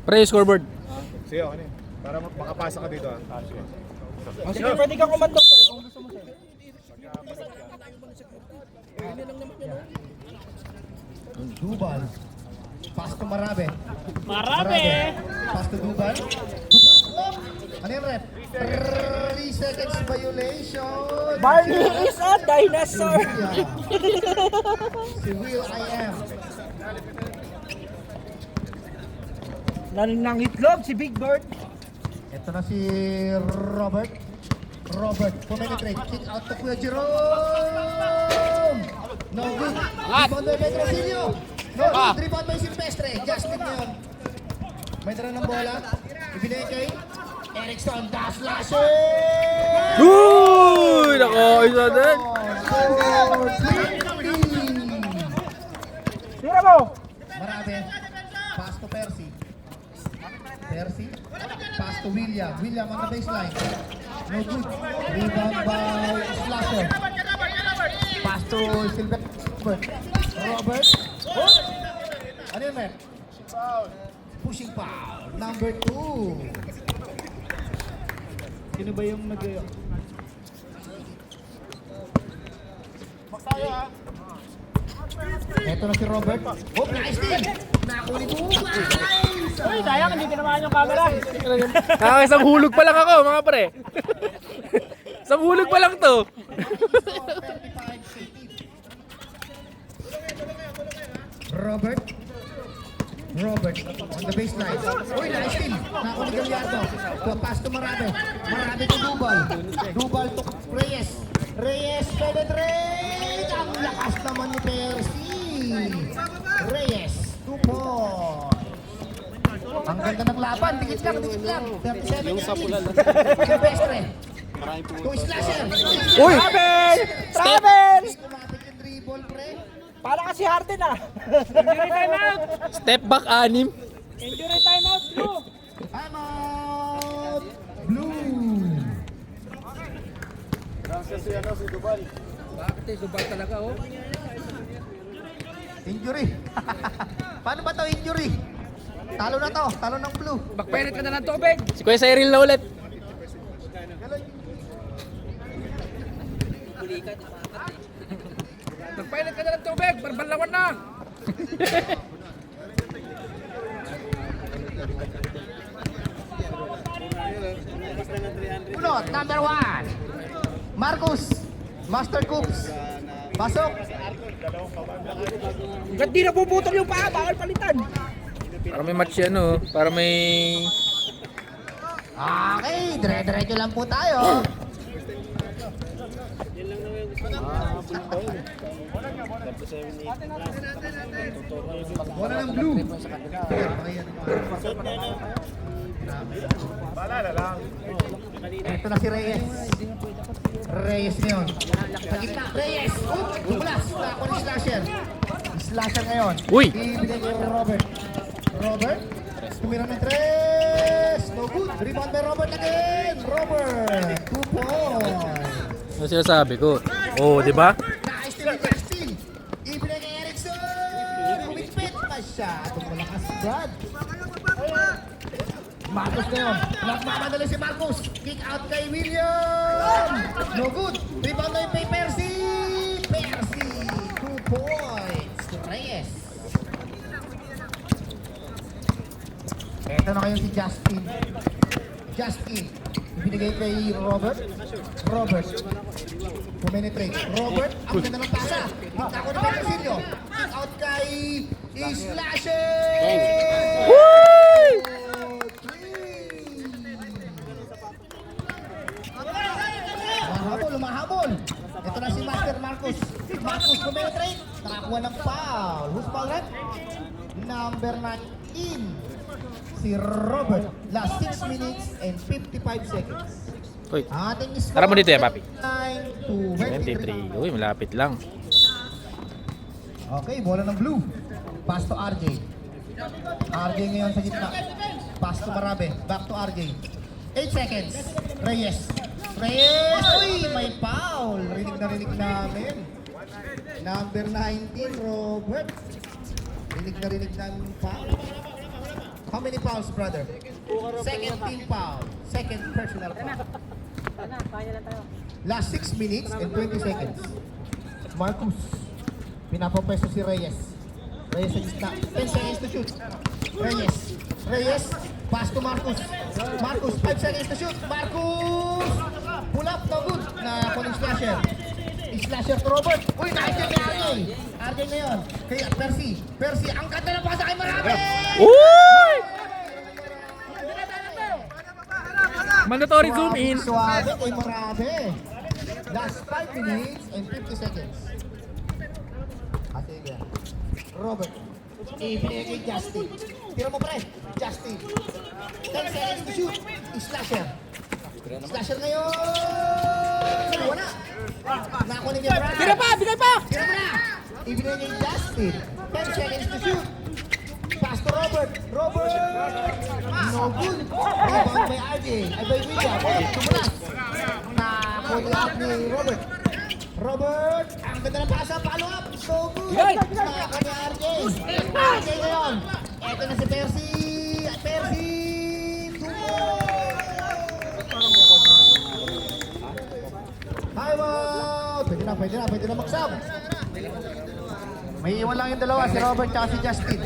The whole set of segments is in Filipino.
Pre, scoreboard. Sige, ano yun? Para makapasa ka dito ah. Sige, pwede kang kumandong sir. Kung gusto mo sir. Dubal. Pass to Marabe. Marabe! Pass to Dubal. Ano yung rep? 3 seconds violation. Barney is a dinosaur. Si Will I am. Naning itlog si Big Bird. Ito na si Robert. Robert, penetrate. Kick out to Kuya Jerome. No good. Rebound by Petrosilio. No good. Rebound by Silvestre. Justin na yun. May dala ng bola. Ibinigay kay Erickson. Dash lashes. Uy! Nako, isa din. Tira mo. Marami. Pass to Percy. Percy. Pass to William. William on the baseline. No good. Rebound by Slasher. Pass to Silver. Robert. Oh! Ano yun, man? Pushing foul. Number 2. Sino ba yung nag... Ito na si Robert. Oh, nice din! Nakunin mo! Nice! Uy, sayang, hindi tinamaan yung camera. Isang hulog pa lang ako, mga pre. Isang hulog pa lang to. Robert. Robert on the baseline. Uy, nice din! Nakunin Gallardo. Pass to Marabe. Marabe to Dubal. Dubal to Reyes. Reyes penetrate! Ang lakas naman ni Percy. Reyes, 2 points. Ang ganda ng laban, dikit lang. 37 Silvestre. To Slasher. Uy! Travel! Travel! Kumapit yung dribble, pre. Para kasi Harden ah. Injury timeout! Step back, 6. Injury timeout, Blue! I'm out. Blue. Bakit eh, subal talaga oh. Injury. Paano ba to injury? Talo na to. Talo ng Blue. Magpainit ka na ng tubig. Si Kuya Cyril na ulit. Magpainit ka na ng tubig. Barbanlawan na. Punot, number 1. Marcus. Master Coops. Pasok. Ba't di napuputol yung paa? Bawal palitan. Para may match yan, oh. Para may... Okay, dire-diretso lang po tayo. Bola ng Blue. Bala na lang. Ito na si Reyes. Reyes ngayon. Sa gitna, Reyes! Bulas! Ako ni Slasher. Slasher ngayon. Uy! Ibigay kay Robert. Robert? Tumira ng 3! No good! Rebound by Robert again! Robert! 2 points! Ano sinasabi ko? Oh, di ba? Nice to Justin! Ibigay kay Erickson! Kumipit! Masyadong malakas, Brad. Marcos ngayon. Nagmamadali si Marcos. Kick out kay William. No good. Rebound na yung kay Percy. Percy. 2 points to Reyes. Ito na ngayon si Justin. Justin. Ibinigay kay Robert. Robert. Pumenetrate. Robert. Ang ganda ng pasa. Ako na Petrosilio. Kick out kay Slasher. Lumahabol. Ito na si Master Marcos. Marcos penetrate. Nakakuha ng foul. Who's foul red? Number 19. Si Robert. Last 6 minutes and 55 seconds. Uy, Ating score. tara mo dito yan, papi. 9 to 23. 23. Uy, malapit lang. Okay, bola ng Blue. Pass to RJ. RJ ngayon sa gitna. Pass to Marabe. Back to RJ. 8 seconds. Reyes. Reyes! Uy, may foul. Rinig namin. Number 19, Robert. Rinig namin foul. How many fouls, brother? Second team foul. Second personal foul. Last 6 minutes and 20 seconds. Marcus. Pinapapeso si Reyes. Reyes sa gitna. 10 seconds to shoot. Reyes. Reyes. Pass to Marcus. Marcus. 5 seconds to shoot. Marcus! Pull up. No good. Nakakuling slasher. Slasher to Robert. Uy, nakikita kay RJ. RJ ngayon. Kaya Percy. Percy. Ang ganda na pasa kay Marami! Uy! Mandatory zoom in. Suwabe kay Marami. Last 5 minutes and 50 seconds. Sige. Robert. Ibigay kay Justin. Tira mo pre. Justin. 10 seconds to shoot. Slasher. Slasher ngayon. Wala. Nakuha niya Brad. Tira pa, bigay pa. Tira mo na. Ibigay kay Justin. 10 seconds to shoot. Pass to Robert. Robert. No good. Rebound by RJ. Ay by William. Tumulas. Nakuha ni Robert. Robert. Ang ganda ng pasa. Follow up. So good. Bigay. Nakuha ni RJ. RJ ngayon. Eto na si Percy. Percy. Time out! Pwede na magsam. May iwan lang yung dalawa, si Robert at si Justin.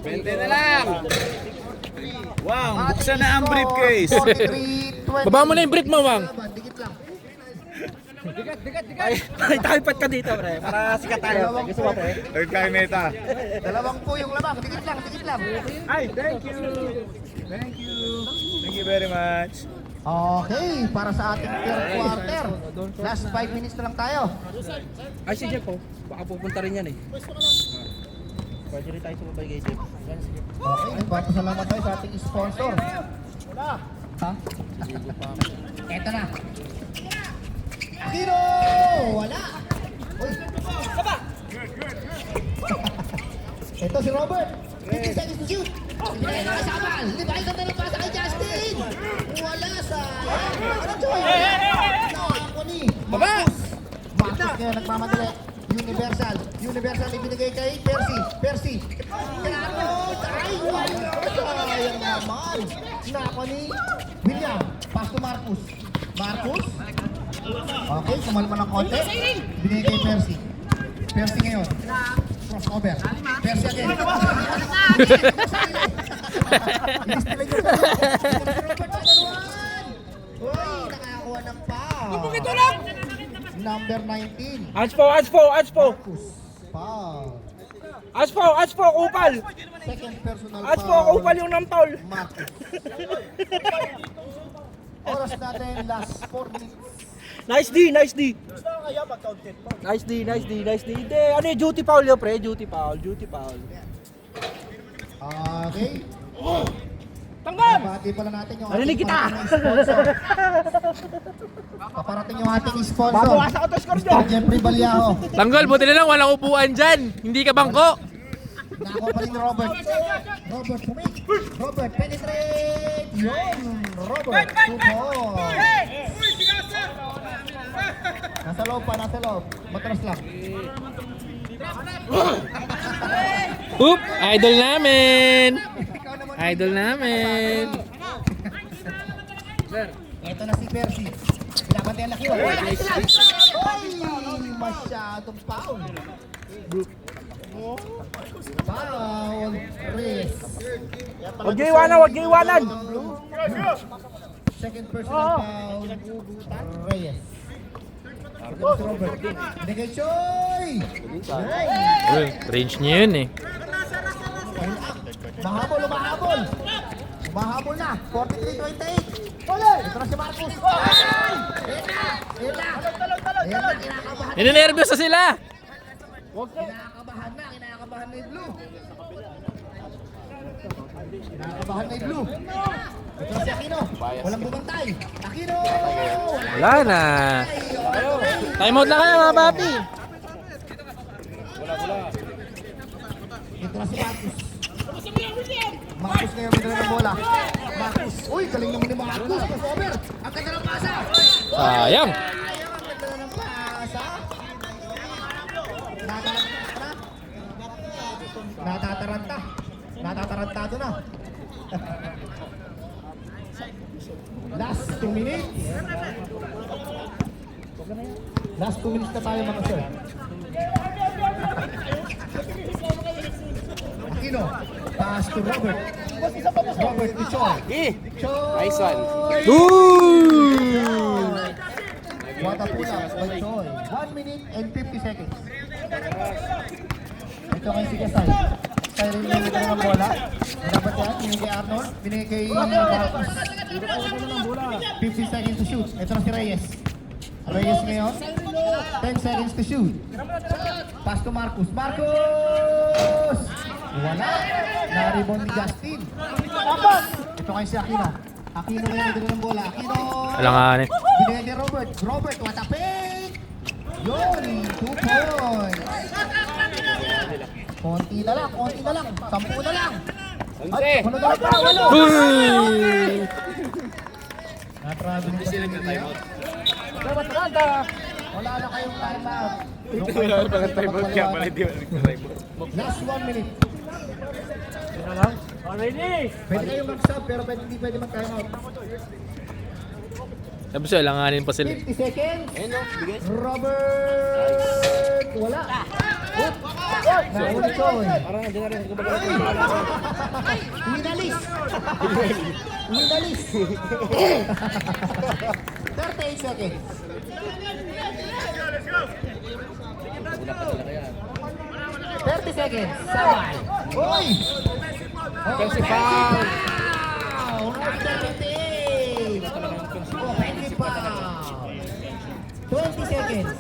Bente na lang. Wow, buksan na ang briefcase. 43-20. Baba mo na yung brief mo, Mang. Dikit lang. Ay, tayo ka dito, pre. Para sikat tayo. Gusto mo, pre? Third kay Meta. Dalawang po yung labang. Dikit lang. Ay, thank you. Thank you. Thank you very much. Okay, para sa ating third quarter. Last 5 minutes na lang tayo. Ay, si Jeff, oh. Baka pupunta rin yan, eh. Pwede rin tayo sumabay kay Jeff. Okay, nagpapasalamat tayo sa ating sponsor. Ha? Eto na. Aquino! Wala! Uy! Ito si Robert. 50 seconds to shoot. Ibigay na kasabal. Ibigay ka na ng pasa kay Justin. Wala sa... Ano Joy? Ako ni Marcus. Marcus ngayon nagmamadali. Universal ibinigay kay Percy. Percy. Carlos. Ay, wala. Sayang naman. Nako ni William. Pass to Marcus. Marcus. Okay, kumalma ng konti. Binigay kay Percy. Percy ngayon. Crossover. Percy again. Inistilay ko. Robert Pagaluan. Uy, nakakuha ng foul. Ito lang! Number 19. Aspo! Marcus. Foul. Aspo, upal! Second personal Aspo, foul. upal yung namtol! Marcus. Oras natin last 4 minutes. Nice D! Hindi, ano yung duty foul yun, pre? Duty foul. Okay. Tanggap! Pabati pala natin yung Narinig kita! parating sponsor. Paparating yung ating sponsor. Babawasan ko to score nyo! Mr. Jeffrey Balyaho. Tanggol, buti na lang walang upuan dyan. Hindi ka bangko. Nako pa rin ni Robert. Robert, pumik. Robert, penetrate. Yun. Robert, 2 points. Nasa loob. Matras lang. Oop, idol namin. Ito na si Percy. Pinabantayan na kiwa. Uy, masyadong foul. Foul. Reyes. Huwag niyo iwanan! Second personal foul. Reyes. Ito na si Robert. Binigay Choy! Uy, range niya yun eh. Mahabol. Mahabol na. 43-28. Ito na si Marcus. Ayan na. Ninenervyos na sila. Kinakabahan na yung Blue. Ito na si Aquino. Walang bumantay. Aquino! Wala na. Time out na kayo mga papi. Ito na si Marcus. Marcus ngayon may dala ng bola. Marcus. Uy, galing naman ni Marcus. Crossover. Ang ganda ng pasa. Sayang. Natatarantado na. Last 2 minutes. Last 2 minutes na tayo mga sir. Aquino, pass to Robert. Robert Pichon. Nice one. What a pull-up by Choi. 1 minute and 50 seconds. Ito kay Sigasay. Siren na ito ng bola. Dapat yan, yung kay Arnold. Binigay kay Marcos. 50 seconds to shoot. Ito na si Reyes. Reyes ngayon. 10 seconds to shoot. Pass to Marcos. Marcos! Wala. Na-rebound ni Justin. Ito kay si Aquino. Aquino na ito ng bola. Aquino! Alanganin. Binigay kay Robert. Robert, what a fake! Yun! 2 points. Konti na lang, 10 na lang. Ay, wala na lang, wala. Na-travel yung time-out. Dapat rada. Wala na kayong time-out. Wala na pang time-out kaya pala hindi wala time-out. Last 1 minute. Already. Pwede kayong mag-sub pero hindi pwede mag-time-out. Sabi siya, alanganin pa sila. 50 seconds. Robert! Wala. Nahuli ko eh. Parang hindi na rin. Winalis! Winalis! 38 seconds. Wala pa talaga yan. 30 seconds. Sabay. Uy! Offensive foul. Offensive foul. 20 seconds.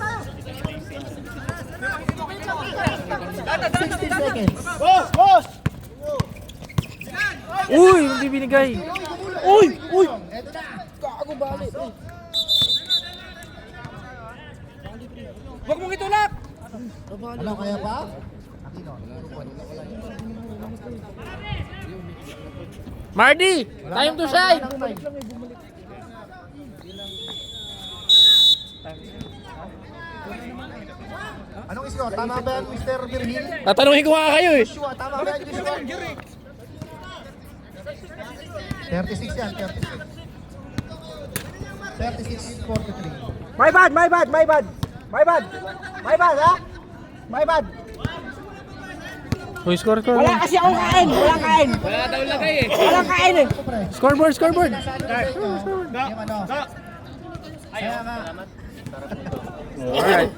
16 seconds. Boss! Uy, hindi binigay. Uy! Eto na. Gago balik. Huwag mong itulak! Ano kaya pa? Aquino. Mardy! Time to shine! Anong score? Tama ba yan, Mr. Virgil? Tatanungin ko nga kayo eh. Joshua, tama ba yan, Joshua? 36 yan, 36. 36-43. My bad, ha? My bad. Uy, score. Wala kasi akong kain. Walang kain. Wala daw lagay eh. Walang kain eh. Scoreboard. Yung ano? Kaya nga. Alright.